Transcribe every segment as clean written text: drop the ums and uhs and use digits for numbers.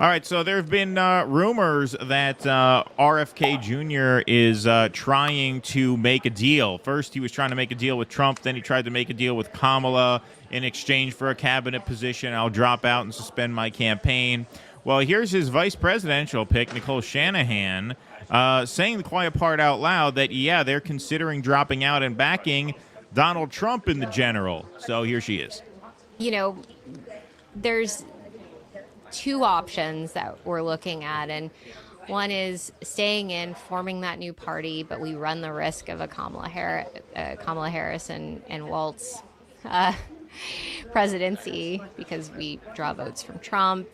All right, so there have been rumors that RFK Jr. is trying to make a deal. First, he was trying to make a deal with Trump. Then he tried to make a deal with Kamala in exchange for a cabinet position. I'll drop out and suspend my campaign. Well, here's his vice presidential pick, Nicole Shanahan, saying the quiet part out loud that, yeah, they're considering dropping out and backing Donald Trump in the general. So here she is. You know, there's two options that we're looking at, and one is staying in, forming that new party, but we run the risk of a Kamala Harris and Waltz presidency because we draw votes from Trump,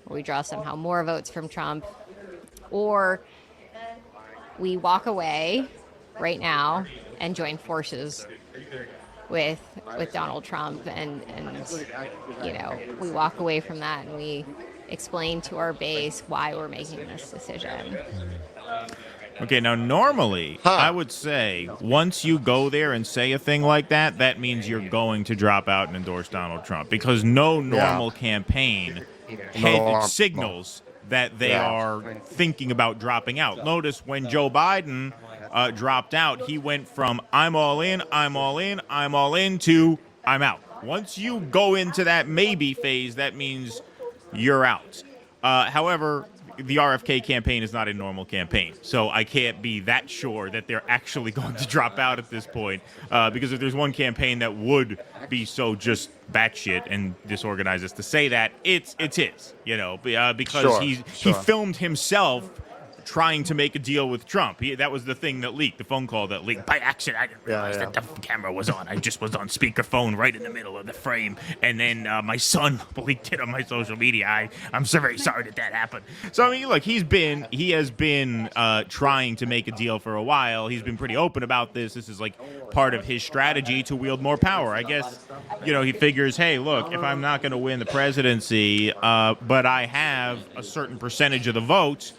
or we draw somehow more votes from Trump, or we walk away right now and join forces with Donald Trump, and you know, we walk away from that and we explain to our base why we're making this decision. Okay, now normally I would say once you go there and say a thing like that, that means you're going to drop out and endorse Donald Trump, because no normal campaign signals that they are thinking about dropping out. Notice when Joe Biden dropped out, he went from I'm all in, I'm all in, I'm all in to I'm out. Once you go into that maybe phase, that means you're out. However, the RFK campaign is not a normal campaign, so I can't be that sure that they're actually going to drop out at this point, because if there's one campaign that would be so just batshit and disorganized as to say that, it's his, you know, because he filmed himself trying to make a deal with Trump. That was the thing that leaked, the phone call that leaked. By accident, I didn't realize that the camera was on. I just was on speakerphone right in the middle of the frame, and then my son leaked it on my social media. I'm so very sorry that happened. So, I mean, look, he has been trying to make a deal for a while. He's been pretty open about this. This is like part of his strategy to wield more power. I guess, you know, he figures, hey, look, if I'm not going to win the presidency, but I have a certain percentage of the votes,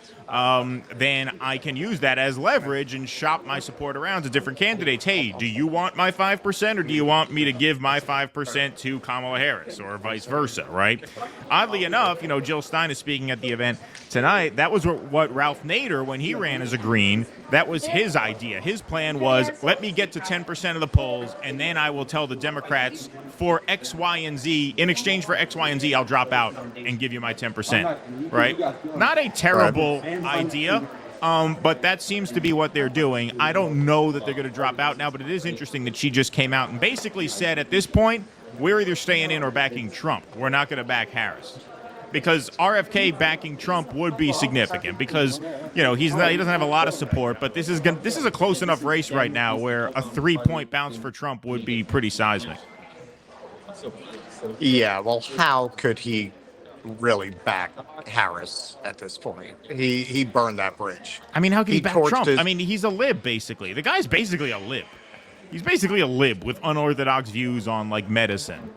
then I can use that as leverage and shop my support around to different candidates. Hey, do you want my 5% or do you want me to give my 5% to Kamala Harris or vice versa, right? Oddly enough, you know, Jill Stein is speaking at the event tonight. That was what Ralph Nader, when he ran as a Green, that was his idea. His plan was, let me get to 10% of the polls, and then I will tell the Democrats for X, Y, and Z, in exchange for X, Y, and Z, I'll drop out and give you my 10%, right? Not a terrible idea, but that seems to be what they're doing. I don't know that they're going to drop out now, but it is interesting that she just came out and basically said, at this point, we're either staying in or backing Trump. We're not going to back Harris. Because RFK backing Trump would be significant, because, you know, he doesn't have a lot of support, but this is a close enough race right now where a 3-point bounce for Trump would be pretty seismic. Yeah, well, how could he really back Harris at this point? He burned that bridge. I mean, how can he back Trump? I mean, he's a lib, basically. The guy's basically a lib. He's basically a lib with unorthodox views on, like, medicine.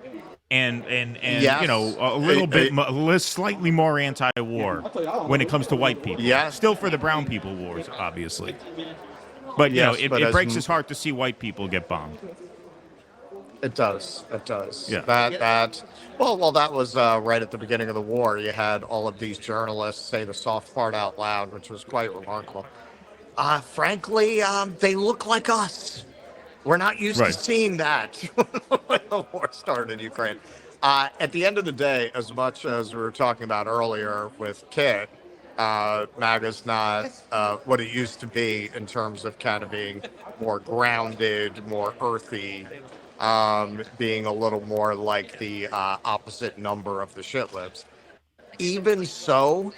And yes, you know, a little bit slightly more anti-war when it comes to white people. Yeah. Still for the brown people wars, obviously. But, you know, it breaks his heart to see white people get bombed. It does. It does. Yeah. Well, that was right at the beginning of the war. You had all of these journalists say the soft part out loud, which was quite remarkable. Frankly, they look like us. We're not used to seeing that when the war started in Ukraine. At the end of the day, as much as we were talking about earlier with Kit, MAGA's not what it used to be in terms of kind of being more grounded, more earthy, being a little more like the opposite number of the shit libs. Even so,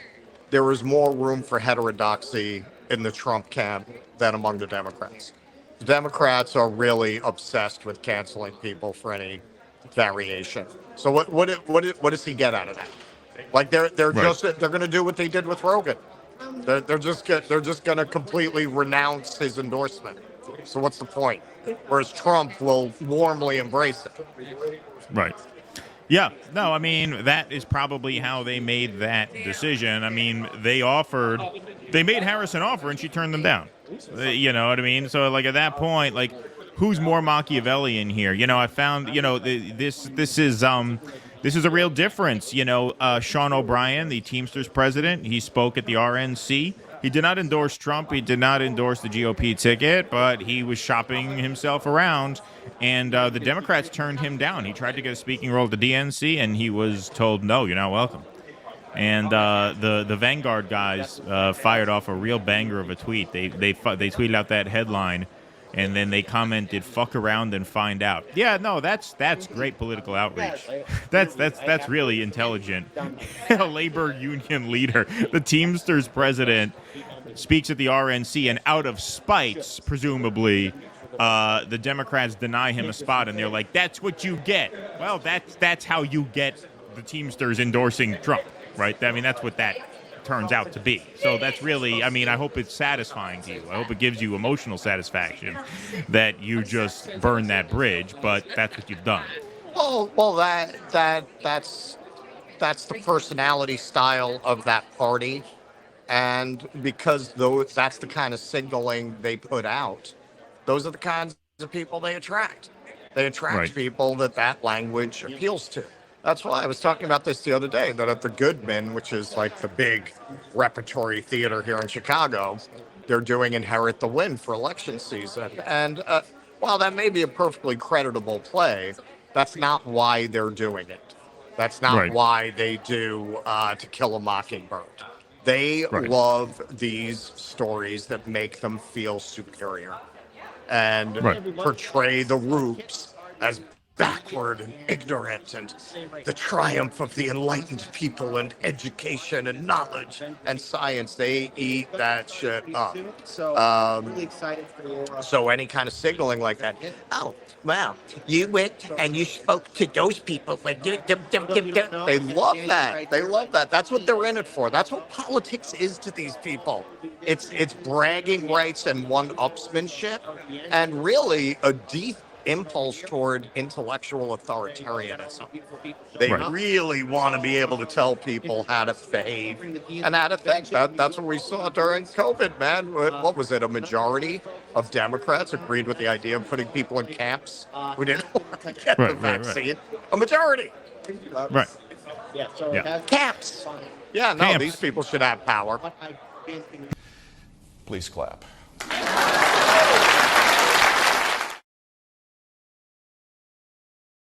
there was more room for heterodoxy in the Trump camp than among the Democrats. The Democrats are really obsessed with canceling people for any variation. So what does he get out of that? Like they're going to do what they did with Rogan. They're just going to completely renounce his endorsement. So what's the point? Whereas Trump will warmly embrace it. Right. Yeah. No, I mean, that is probably how they made that decision. I mean, they made Harris an offer and she turned them down. You know what I mean? So, like, at that point, like, who's more Machiavellian here? You know, I found, you know, this is, this is a real difference. Sean O'Brien, the Teamsters president, he spoke at the RNC. He did not endorse Trump. He did not endorse the GOP ticket, but he was shopping himself around, and the Democrats turned him down. He tried to get a speaking role at the DNC, and he was told, no, you're not welcome. And the Vanguard guys fired off a real banger of a tweet. They tweeted out that headline, and then they commented, "Fuck around and find out." Yeah, no, that's great political outreach. That's really intelligent. A labor union leader, the Teamsters president, speaks at the RNC, and out of spite, presumably, the Democrats deny him a spot, and they're like, "That's what you get." Well, that's how you get the Teamsters endorsing Trump, right? I mean, that's what that turns out to be. So that's really, I mean, I hope it's satisfying to you. I hope it gives you emotional satisfaction that you just burned that bridge, but that's what you've done. Well, that's the personality style of that party, and because that's the kind of signaling they put out. Those are the kinds of people they attract. They attract Right. people that language appeals to. That's why I was talking about this the other day, that at the Goodman, which is like the big repertory theater here in Chicago, they're doing Inherit the Wind for election season. And while that may be a perfectly creditable play, that's not why they're doing it. That's not Right. why they do To Kill a Mockingbird. They Right. love these stories that make them feel superior and Right. portray the Rubes as backward and ignorant, and the triumph of the enlightened people, and education and knowledge and science. They eat that shit up. So any kind of signaling like that, oh, wow, you went and you spoke to those people. They love that. They love that. That's what they're in it for. That's what politics is to these people. It's bragging rights and one-upsmanship, and really a deep impulse toward intellectual authoritarianism. They Right. really want to be able to tell people how to behave and how to think. That's what we saw during COVID, man. What was it? A majority of Democrats agreed with the idea of putting people in camps who didn't want to get the Right, right, right. vaccine. A majority. Right. Yeah. Camps. Yeah, no, Camps. these people should have power. Please clap.